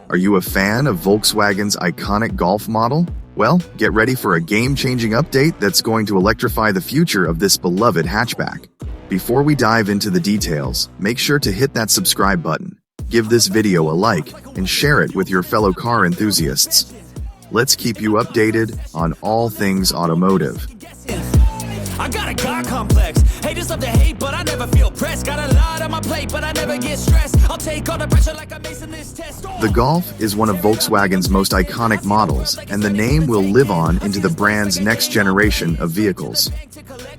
Are you a fan of Volkswagen's iconic Golf model? Well, get ready for a game-changing update that's going to electrify the future of this beloved hatchback. Before we dive into the details, make sure to hit that subscribe button, give this video a like, and share it with your fellow car enthusiasts. Let's keep you updated on all things automotive. I got a God complex. Haters love to hate, but I never feel pressed. Got a lot on my plate, but I never get stressed. I'll take all the pressure like I'm acing this test. The Golf is one of Volkswagen's most iconic models, and the name will live on into the brand's next generation of vehicles.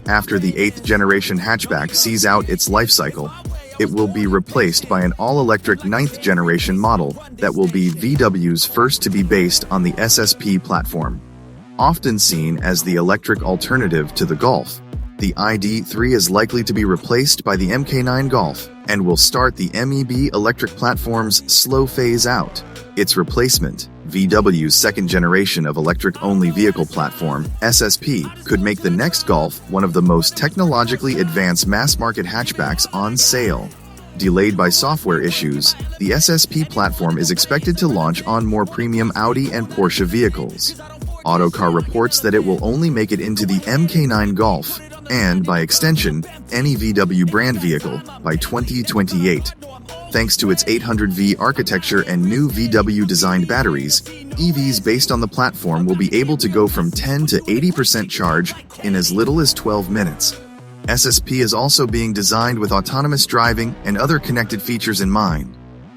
After the 8th generation hatchback sees out its life cycle, it will be replaced by an all-electric 9th generation model that will be VW's first to be based on the SSP platform. Often seen as the electric alternative to the Golf, the ID3 is likely to be replaced by the Mk9 Golf and will start the MEB electric platform's slow phase out. Its replacement, VW's second generation of electric-only vehicle platform, SSP, could make the next Golf one of the most technologically advanced mass-market hatchbacks on sale. Delayed by software issues, the SSP platform is expected to launch on more premium Audi and Porsche vehicles. Autocar reports that it will only make it into the Mk9 Golf, and, by extension, any VW brand vehicle, by 2028. Thanks to its 800V architecture and new VW-designed batteries, EVs based on the platform will be able to go from 10 to 80% charge in as little as 12 minutes. SSP is also being designed with autonomous driving and other connected features in mind.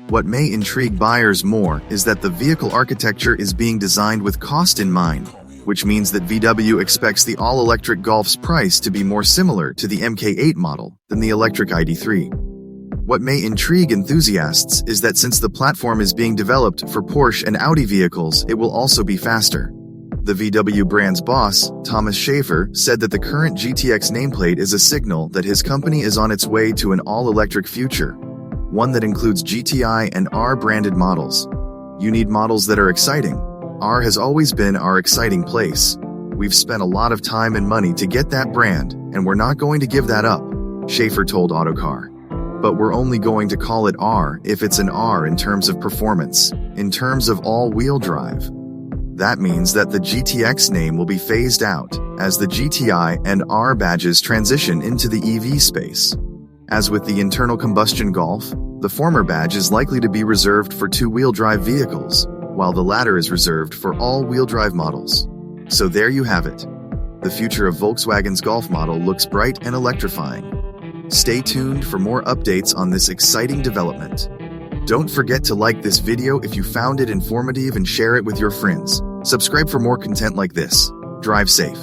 What may intrigue buyers more is that the vehicle architecture is being designed with cost in mind, which means that VW expects the all-electric Golf's price to be more similar to the Mk8 model than the electric ID3. What may intrigue enthusiasts is that since the platform is being developed for Porsche and Audi vehicles, it will also be faster. The VW brand's boss, Thomas Schaefer, said that the current GTX nameplate is a signal that his company is on its way to an all-electric future, one that includes GTI and R-branded models. You need models that are exciting. R has always been our exciting place. We've spent a lot of time and money to get that brand, and we're not going to give that up, Schaefer told Autocar. But we're only going to call it R if it's an R in terms of performance, in terms of all-wheel drive. That means that the GTX name will be phased out as the GTI and R badges transition into the EV space. As with the internal combustion Golf, the former badge is likely to be reserved for two-wheel drive vehicles, while the latter is reserved for all-wheel drive models. So there you have it. The future of Volkswagen's Golf model looks bright and electrifying. Stay tuned for more updates on this exciting development. Don't forget to like this video if you found it informative and share it with your friends. Subscribe for more content like this. Drive safe.